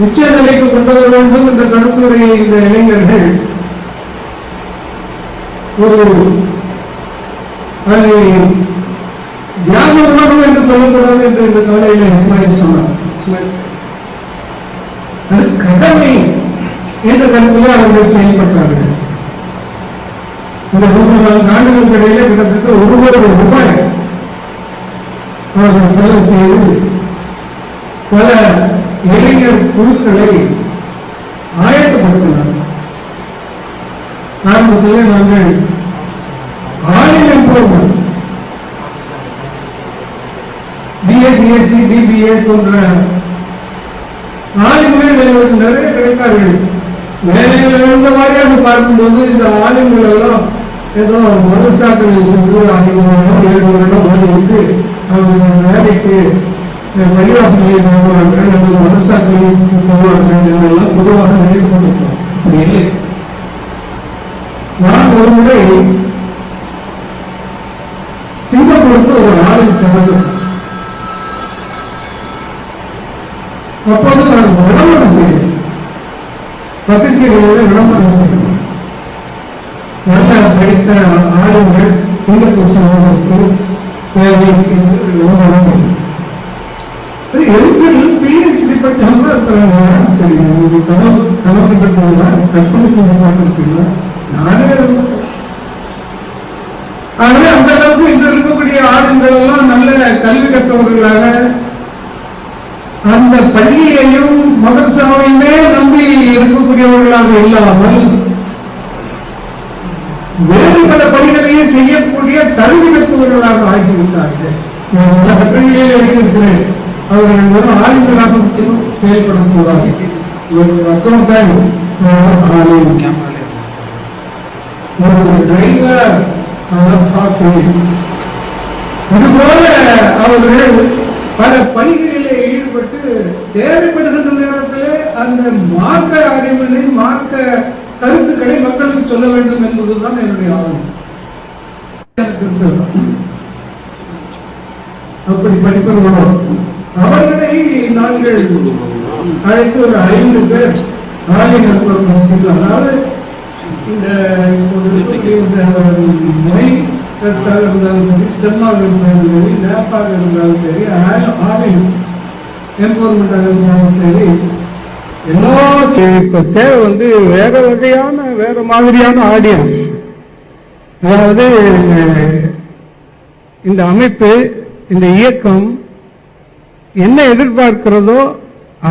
உச்ச நிலைக்கு கொண்டு வர வேண்டும் என்ற கருத்துடைய இந்த இளைஞர்கள் ஒரு அதை தியாக உணர்வு என்று சொல்லக்கூடாது என்று இந்த காலையில் இஸ்மாயில் சொன்னார். அது கடமை என்ற கருத்தில் அவர்கள் செயல்பட்டார்கள். இந்த 3-4 ஆண்டுகளுக்கு இடையிலே கிட்டத்தட்ட 1 கோடி ரூபாய் அவர்கள் செலவு செய்து பல இளைஞர் குழுக்களை ஆயத்தப்படுத்தினார். ஆரம்பத்திலே நாங்கள் online program BA, BSc, BBA போன்ற ஆளுமைகள் எங்களுக்கு நிறைய கிடைத்தார்கள். வேலைகள் இருந்த மாதிரியாக பார்க்கும்போது இந்த ஆளுமைகள் எல்லாம் ஏதோ மதசாக்கள் சென்று 5 வருடம் 7 வருடம் ஓடிவிட்டு அவர்கள் வேலைக்கு பரிவாசனையை போவார்கள் அல்லது மதசாக்களை சொல்வார்கள் என்றெல்லாம் பொதுவாக நினைக்கப்பட்டிருக்கிறோம். அப்படி இல்லை. நான் ஒரு முறை சிங்கப்பூருக்கு ஒரு ஆளுமை சென்றது. அப்போது நான் விளம்பரம் செய்தேன். பத்திரிகைகளில் விளம்பரம் செய்தேன். நல்ல படித்த ஆளுங்கள் சிங்கப்பூர் சமூகத்திற்கு தேவை என்று விளம்பரம் செய்தேன். எழுத்தில் PhD படித்தவங்க தெரியும். கனவு பெற்றவங்க கற்பனை செஞ்சு பார்த்துருக்கீங்களா? நானே ஆகவே அந்த அளவுக்கு இன்று இருக்கக்கூடிய ஆளுங்கள் எல்லாம் நல்ல கல்வி கற்றவர்களாக அந்த பள்ளியையும் மதரசாவையுமே நம்பி இருக்கக்கூடியவர்களாக இல்லாமல் வேறு பல பணிகளையும் செய்யக்கூடிய தகுதி பெற்றவர்களாக ஆகிவிட்டார்கள். கட்டளையிலே எழுதியிருக்கிறேன். அவர்கள் ஒரு ஆளுங்களாக மட்டும் செயல்படக்கூடாது. ஒரு டிரைவர் இதுபோல அவர்கள் பல பணிகளிலே ஈடுபட்டு தேவைப்படுகின்ற நேரத்திலே அந்த மார்க்க அறிவினை மார்க்க கருத்துக்களை மக்களுக்கு சொல்ல வேண்டும் என்பதுதான் என்னுடைய ஆர்வம். அப்படி படிப்பதோடு அவர்களை நாங்கள் அழைத்து ஒரு 5 பேர் அதாவது இந்த முனை இருந்தாலும் சரி, ஸ்டெம்மாக இருந்தாலும் சரி, லேப்பாக இருந்தாலும் சரி, ஆலையும் என்ஃபோர்மெண்டாக இருந்தாலும் சரி, எல்லா தேவை வேற வகையான வேற மாதிரியான ஆடியன்ஸ். அதாவது இந்த அமைப்பு இந்த இயக்கம் என்ன எதிர்பார்க்கிறதோ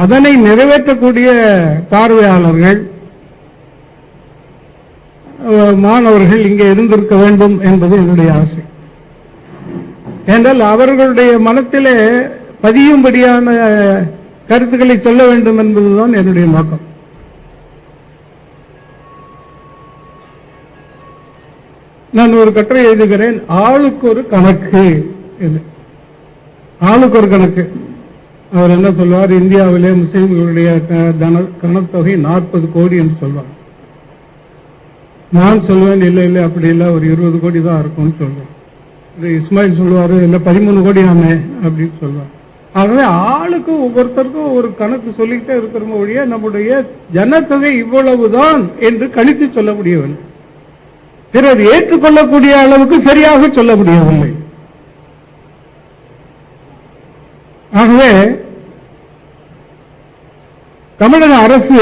அதனை நிறைவேற்றக்கூடிய பார்வையாளர்கள் மாணவர்கள் இங்கே இருந்திருக்க வேண்டும் என்பது என்னுடைய ஆசை. என்றால் அவர்களுடைய மனத்திலே பதியும்படியான கருத்துக்களை சொல்ல வேண்டும் என்பதுதான் என்னுடைய நோக்கம். நான் ஒரு கட்டுரை எழுதுகிறேன், ஆளுக்கு ஒரு கணக்கு. ஆளுக்கு ஒரு கணக்கு. அவர் என்ன சொல்வார், இந்தியாவிலே முஸ்லிம்களுடைய கணத்தொகை 40 கோடி என்று சொல்வார். நான் சொல்வேன் இல்லை இல்லை அப்படி இல்லை, ஒரு 20 கோடி தான் இருக்கும்னு சொல்வேன். இஸ்மாயில் சொல்லுவாரு இல்லை 13 கோடி ஆமே அப்படின்னு சொல்லுவார். ஆகவே ஆளுக்கு ஒவ்வொருத்தருக்கும் ஒரு கணக்கு சொல்லிக்கிட்டே இருக்கிற வழியா நம்முடைய ஜனத்தொகை இவ்வளவுதான் என்று கணித்து சொல்ல முடியவில்லை. பிறர் ஏற்றுக்கொள்ளக்கூடிய அளவுக்கு சரியாக சொல்ல முடியவில்லை. ஆகவே தமிழக அரசு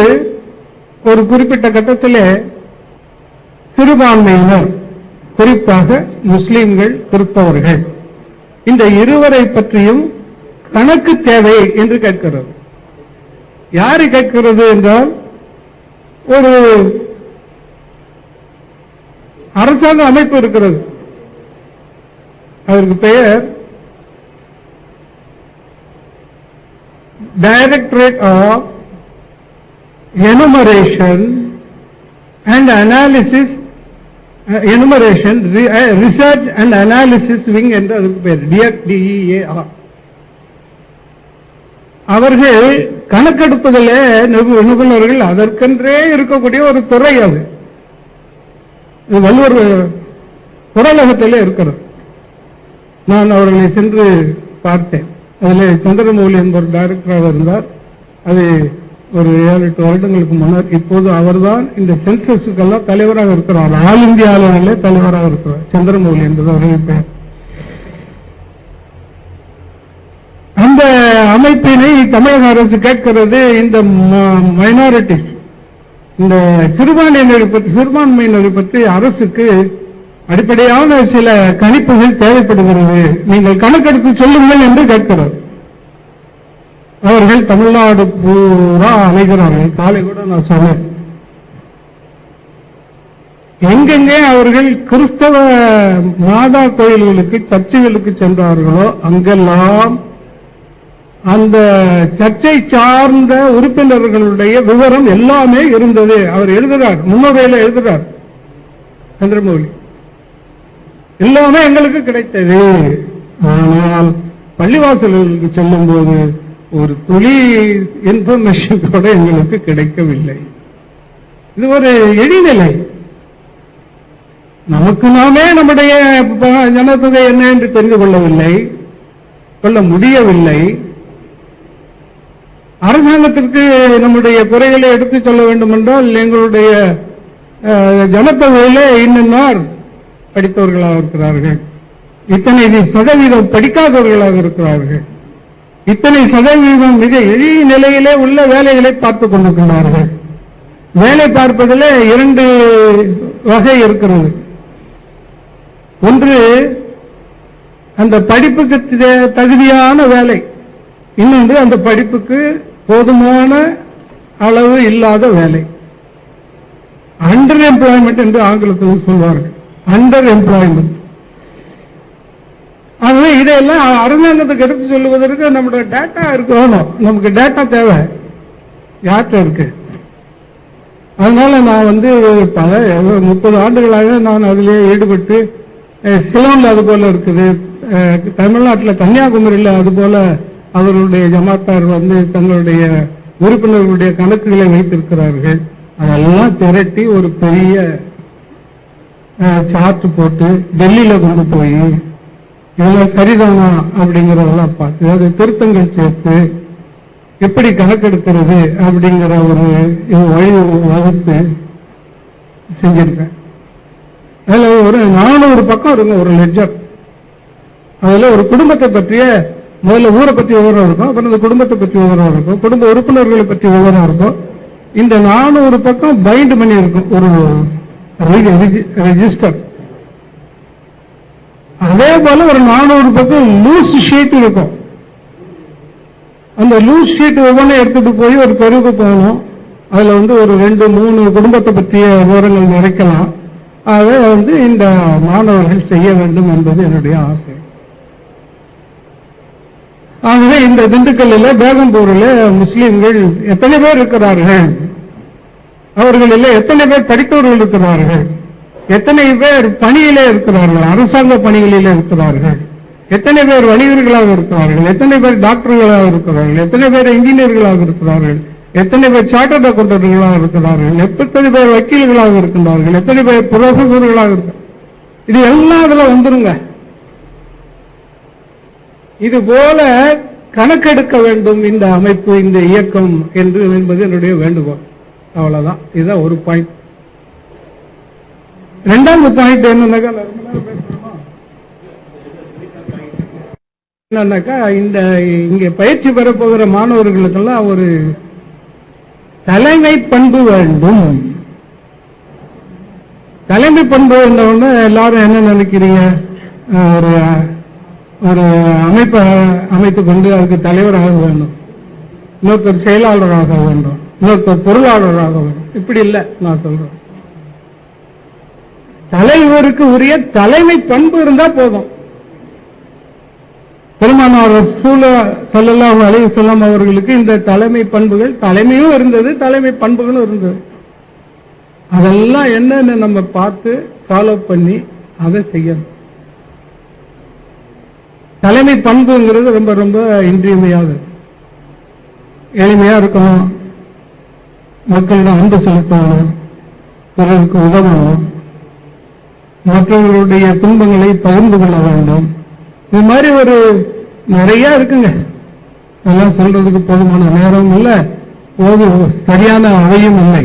ஒரு குறிப்பிட்ட கட்டத்திலே சிறுபான்மையினர், குறிப்பாக முஸ்லிம்கள், கிறிஸ்தவர்கள், இந்த இருவரை பற்றியும் கணக்கு தேவை என்று கேட்கிறது. யாரு கேட்கிறது என்றால், ஒரு அரசாங்க அமைப்பு இருக்கிறது. அதற்கு பெயர் directorate of enumeration and analysis, enumeration research and analysis wing என்று அதற்கு பெயர், DEAR. அவர்கள் கணக்கெடுப்பதிலே நிபுணர்கள், அதற்கென்றே இருக்கக்கூடிய ஒரு துறை. அது வள்ளுவர் புறலகத்திலே இருக்கிறது. நான் அவர்களை சென்று பார்த்தேன். அதில் சந்திரமௌலி என்பவர் டைரக்டராக இருந்தார். அது ஒரு 7-8 வருடங்களுக்கு முன்னர். இப்போது அவர்தான் இந்த சென்சஸுக்கெல்லாம் தலைவராக இருக்கிறார். ஆல் இந்தியா அளவிலே தலைவராக இருக்கிறார். சந்திரமௌலி என்பது அவர்கள் பெயர். அந்த அமைப்பினை தமிழக அரசு கேட்கிறது. இந்த மைனாரிட்டிஸ், இந்த சிறுபான்மையினரை பற்றி அரசுக்கு அடிப்படையான சில கணிப்புகள் தேவைப்படுகிறது, நீங்கள் கணக்கெடுத்து சொல்லுங்கள் என்று கேட்கிறார். அவர்கள் தமிழ்நாடு பூரா அலைகிறார்கள். காலை கூட நான் சொன்னேன், எங்கெங்கே அவர்கள் கிறிஸ்தவ மாதா கோயில்களுக்கு, சர்ச்சைகளுக்கு சென்றார்களோ அங்கெல்லாம் அந்த சர்ச்சை சார்ந்த உறுப்பினர்களுடைய விவரம் எல்லாமே இருந்தது. அவர் எழுதுகிறார், முன்னுரையில் எழுதுகிறார் சந்திரமௌலி, எல்லாமே எங்களுக்கு கிடைத்தது. ஆனால் பள்ளிவாசல்களுக்கு செல்லும் போது ஒரு துளி இன்ஃபர்மேஷன் கூட எங்களுக்கு கிடைக்கவில்லை. இது ஒரு எளிநிலை. நமக்கு நாமே நம்முடைய ஜனத்தொகை என்ன என்று தெரிந்து கொள்ள முடியவில்லை. அரசாங்கத்திற்கு நம்முடைய குறைகளை எடுத்துச் சொல்ல வேண்டும் என்றால் எங்களுடைய ஜனத்தொகையிலே இன்னும் படித்தவர்களாக இருக்கிறார்கள், இத்தனை சதவீதம் படிக்காதவர்களாக இருக்கிறார்கள், இத்தனை சதவீதம் மிக எளிய நிலையிலே உள்ள வேலைகளை பார்த்துக் கொண்டிருக்கிறார்கள். வேலை பார்ப்பதில் 2 வகை இருக்கிறது. ஒன்று அந்த படிப்புக்கு தகுதியான வேலை, இன்னொன்று அந்த படிப்புக்கு போதுமான அளவு இல்லாத வேலை. அண்டர் எம்ப்ளாய்மெண்ட் என்று ஆங்கிலத்தில் சொல்வார்கள். Under employment. ஆகவே இதையெல்லாம் அரசாங்கத்துக்கு எடுத்து சொல்லுவதற்கு நம்முடைய டேட்டா இருக்கணும். நமக்கு டேட்டா தேவை, யார்கிட்ட இருக்கு? அதனால நான் பல 30 ஆண்டுகளாக நான் அதிலே ஈடுபட்டு, சிலோன்ல அது போல இருக்குது, தமிழ்நாட்டில் கன்னியாகுமரியில் அது போல அவர்களுடைய ஜமாத்தார் தங்களுடைய உறுப்பினர்களுடைய கணக்குகளை வைத்திருக்கிறார்கள். அதெல்லாம் திரட்டி ஒரு பெரிய சார்ட் போட்டு டெல்லியில கொண்டு போய் இதெல்லாம் சரிதானா அப்படிங்கறதெல்லாம் பார்த்து அது திருத்தங்கள் சேர்த்து எப்படி கணக்கெடுக்கிறது அப்படிங்கிற ஒரு வழி வகுத்து செஞ்சிருக்கேன். அதுல ஒரு 400 பக்கம் இருங்க ஒரு லெட்ஜர். அதுல ஒரு குடும்பத்தை பற்றிய, முதல்ல ஊரை பற்றி விவரம் இருக்கும், அப்புறம் இந்த குடும்பத்தை பற்றி விவரம் இருக்கும், குடும்ப உறுப்பினர்களை பற்றி விவரம் இருக்கும். இந்த 400 பக்கம் பைண்ட் பண்ணி இருக்கும் ஒரு ரெஜிஸ்டர். அதே போல ஒரு 400 பக்கம் லூஸ் ஷீட் இருக்கும். அந்த லூஸ் ஷீட் ஒவ்வொன்றும் எடுத்துட்டு போய் ஒரு தெருவுக்கு போகணும். அதுல ஒரு 2-3 குடும்பத்தை பற்றிய விவரங்கள் நிறைக்கலாம். அதை இந்த மாணவர்கள் செய்ய வேண்டும் என்பது என்னுடைய ஆசை. ஆகவே இந்த திண்டுக்கல்லில், பேகம்பூரில் முஸ்லீம்கள் எத்தனை பேர் இருக்கிறார்கள், அவர்களில் எத்தனை பேர் படித்தவர்கள் இருக்கிறார்கள், எத்தனை பேர் பணியிலே இருக்கிறார்கள், அரசாங்க பணிகளிலே இருக்கிறார்கள், எத்தனை பேர் வணிகர்களாக இருக்கிறார்கள், எத்தனை பேர் டாக்டர்களாக இருக்கிறார்கள், எத்தனை பேர் இன்ஜினியர்களாக இருக்கிறார்கள், எத்தனை பேர் சார்ட்டர்ட் அக்கௌண்டன்ட்களாக இருக்கிறார்கள், எத்தனை பேர் வக்கீல்களாக இருக்கின்றார்கள், எத்தனை பேர் புரொஃபஸர்களாக இருக்கிறார்கள், இது எல்லாம் அதுல வந்துருங்க. இது போல கணக்கெடுக்க வேண்டும் இந்த அமைப்பு, இந்த இயக்கம் என்று என்பது என்னுடைய வேண்டுகோள். அவ்வளவுதான். இதுதான் ஒரு பாயிண்ட். 2வது பாயிண்ட் என்னன்னாக்கா, இந்த இங்க பயிற்சி பெற போகிற மாணவர்களுக்கெல்லாம் ஒரு தலைமை பண்பு வேண்டும். தலைமை பண்பு என்றவுடனே எல்லாரும் என்ன நினைக்கிறீங்க, ஒரு அமைப்பை அமைத்துக் கொண்டு அதுக்கு தலைவராக வேண்டும், இன்னொருத்தர் செயலாளராக வேண்டும், இன்னொருத்தர் பொருளாளராக வேண்டும். இப்படி இல்லை நான் சொல்றேன். தலைவருக்கு உரிய தலைமை பண்பு இருந்தா போதும். பெருமானார் ரசூல் ஸல்லல்லாஹு அலைஹி வஸல்லம் அவர்களுக்கு இந்த தலைமை பண்புகள், தலைமையும் இருந்தது, தலைமை பண்புகளும் இருந்தது. அதெல்லாம் என்னன்னு நம்ம பார்த்து ஃபாலோ பண்ணி அதை செய்யணும். தலைமை பண்புங்கிறது ரொம்ப ரொம்ப இன்றியமையாதது. எளிமையா இருக்கணும், மக்களிடம் அன்பு செலுத்தணும், பிறருக்கு உதவணும், மற்றவர்களுடைய துன்பங்களை பகிர்ந்து கொள்ள வேண்டும். இது மாதிரி ஒரு நிறைய இருக்குங்க. அதெல்லாம் சொல்றதுக்கு போதுமான நேரம் இல்லை. போது சரியான அவையும் இல்லை.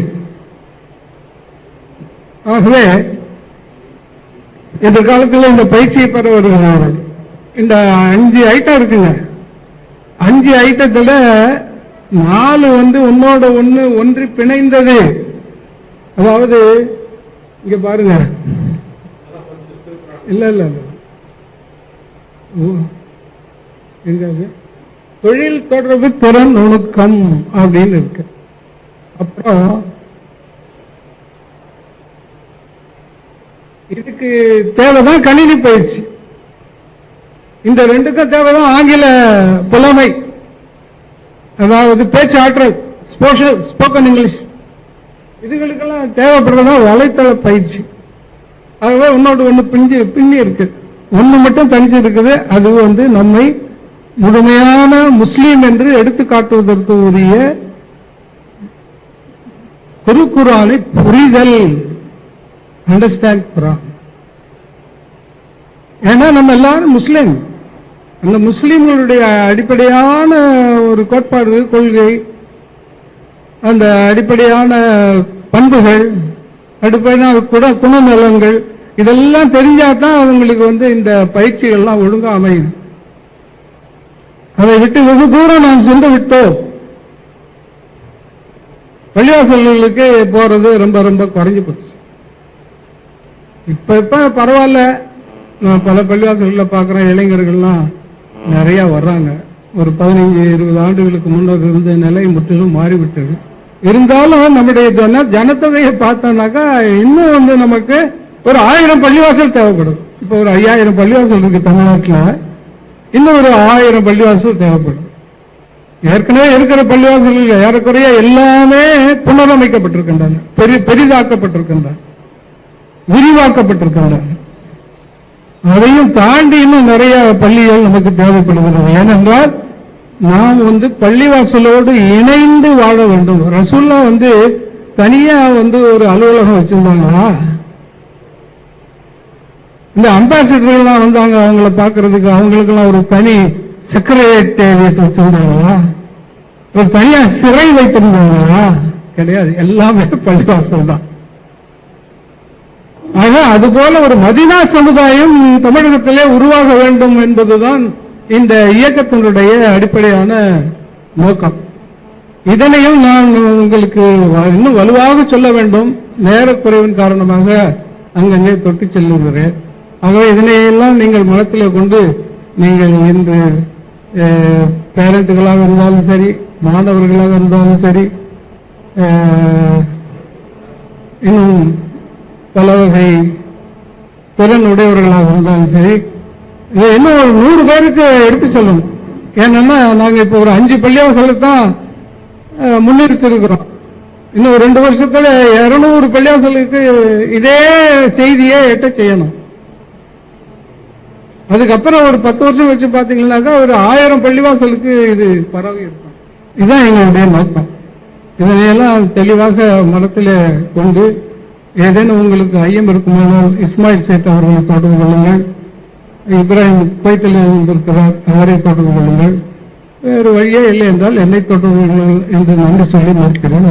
ஆகவே எதிர்காலத்தில் இந்த பயிற்சியை பெற வருகிறார்கள். இந்த 5 ஐட்டம் இருக்குங்க. 5 ஐட்டத்துல 4 ஒன்னோட ஒண்ணு ஒன்றி பிணைந்தது. அதாவது இங்க பாருங்க, இல்ல இல்ல எங்க தொழில் தொடர்பு திறன் நுணுக்கம் அப்படின்னு இருக்கு. அப்புறம் இதுக்கு தேவைதான் கணினி பயிற்சி. இந்த 2க்கும் தேவைதான் ஆங்கில புலமை, அதாவது பேச்சு ஆற்றல், ஸ்போக்கன் இங்கிலீஷ். இதுகளுக்கெல்லாம் தேவைப்படுறதா வலைத்தள பயிற்சி. ஆகவே ஒன்னோடு ஒண்ணு பின்னி இருக்கு. ஒண்ணு மட்டும் தனிச்சு இருக்குது. அது நம்மை முழுமையான முஸ்லீம் என்று எடுத்து காட்டுவதற்கு உரிய திருக்குர்ஆனை புரிதல், அண்டர்ஸ்டாண்ட் குர்ஆன். ஏன்னா நம்ம எல்லாரும் முஸ்லீம். அந்த முஸ்லீம்களுடைய அடிப்படையான ஒரு கோட்பாடு, கொள்கை, அந்த அடிப்படையான பண்புகள், அடிப்படையான குணநலங்கள், இதெல்லாம் தெரிஞ்சாதான் அவங்களுக்கு இந்த பயிற்சிகள்லாம் ஒழுங்கா அமையும். அதை விட்டு வெகு தூரம் நாம் சென்று விட்டோம். பள்ளிவாசல்களுக்கு போறது ரொம்ப ரொம்ப குறைஞ்சு போச்சு. இப்ப பரவாயில்ல. நான் பல பள்ளிவாசல்களில் பார்க்கிறேன், இளைஞர்கள்லாம் நிறைய வர்றாங்க. ஒரு 15-20 ஆண்டுகளுக்கு முன்னர் இருந்த நிலை முற்றிலும் மாறிவிட்டது. இருந்தாலும் நம்முடைய ஜனத்தொகையை பார்த்தோம்னாக்கா இன்னும் நமக்கு ஒரு 1000 பள்ளிவாசல் தேவைப்படும். இப்ப ஒரு 5000 பள்ளிவாசல் இருக்கு தமிழ்நாட்டில். இன்னும் ஒரு 1000 பள்ளிவாசல் தேவைப்படும். ஏற்கனவே இருக்கிற பள்ளிவாசல்கள் ஏறக்குறைய எல்லாமே புனரமைக்கப்பட்டிருக்கின்றன, பெரிதாக்கப்பட்டிருக்கின்றன, விரிவாக்கப்பட்டிருக்கின்றன. அதையும் தாண்டி இன்னும் நிறைய பள்ளிகள் நமக்கு தேவைப்படுகிறது. ஏனென்றால் நாம் பள்ளிவாசலோடு இணைந்து வாழ வேண்டும். ரசூல்லா தனியா ஒரு அலுவலகம் வச்சிருந்தாங்களா? இந்த அம்பாசிடர்கள்லாம் வந்தாங்க அவங்கள பாக்குறதுக்கு, அவங்களுக்கெல்லாம் ஒரு தனி செக்ரட்டேரியட் வச்சிருந்தாங்களா? ஒரு தனியா சிறை வைத்திருந்தாங்களா? கிடையாது. எல்லாமே பள்ளிவாசல் தான். ஆக அதுபோல ஒரு மதீனா சமுதாயம் தமிழகத்திலே உருவாக வேண்டும் என்பதுதான் இந்த இயக்கத்தினுடைய அடிப்படையான நோக்கம். இதனையும் நான் உங்களுக்கு இன்னும் வலுவாக சொல்ல வேண்டும். நேரக்குறைவின் காரணமாக அங்கங்கே தொட்டு செல்லுகிறேன். ஆகவே இதனையெல்லாம் நீங்கள் மனத்தில் கொண்டு நீங்கள் இன்று பேரண்ட்டுகளாக இருந்தாலும் சரி, மாணவர்களாக இருந்தாலும் சரி, இன்னும் பல வகை திறன் உடையவர்களாக இருந்தாலும் சரி, இன்னும் ஒரு 100 பேருக்கு எடுத்து சொல்லணும். ஏன்னா நாங்க இப்ப ஒரு 5 பள்ளிவாசலை தான் முன்னிறுத்தி இருக்கிறோம். இன்னும் 2 வருஷத்துல 200 பள்ளிவாசலுக்கு இதே செய்தியை எட்ட செய்யணும். அதுக்கப்புறம் ஒரு 10 வருஷம் வச்சு பாத்தீங்கன்னாக்கா ஒரு 1000 பள்ளிவாசலுக்கு இது பரவி இருக்கும். இதுதான் எங்களுடைய நோக்கம். இதனையெல்லாம் தெளிவாக மனத்தில் கொண்டு ஏதேனும் உங்களுக்கு ஐயம் இருக்குமானால் இஸ்மாயில் சேட் அவர்களை தொடர்பு கொள்ளுங்கள். இப்ராஹிம் குவைத்தில் இருக்கிறார், அவரை தொடர்பு கொள்ளுங்கள். வேறு வழியே இல்லை என்றால் என்னை தொடர்பு கொள்ளுங்கள் என்று நன்றி சொல்லி நிற்கிறேன்.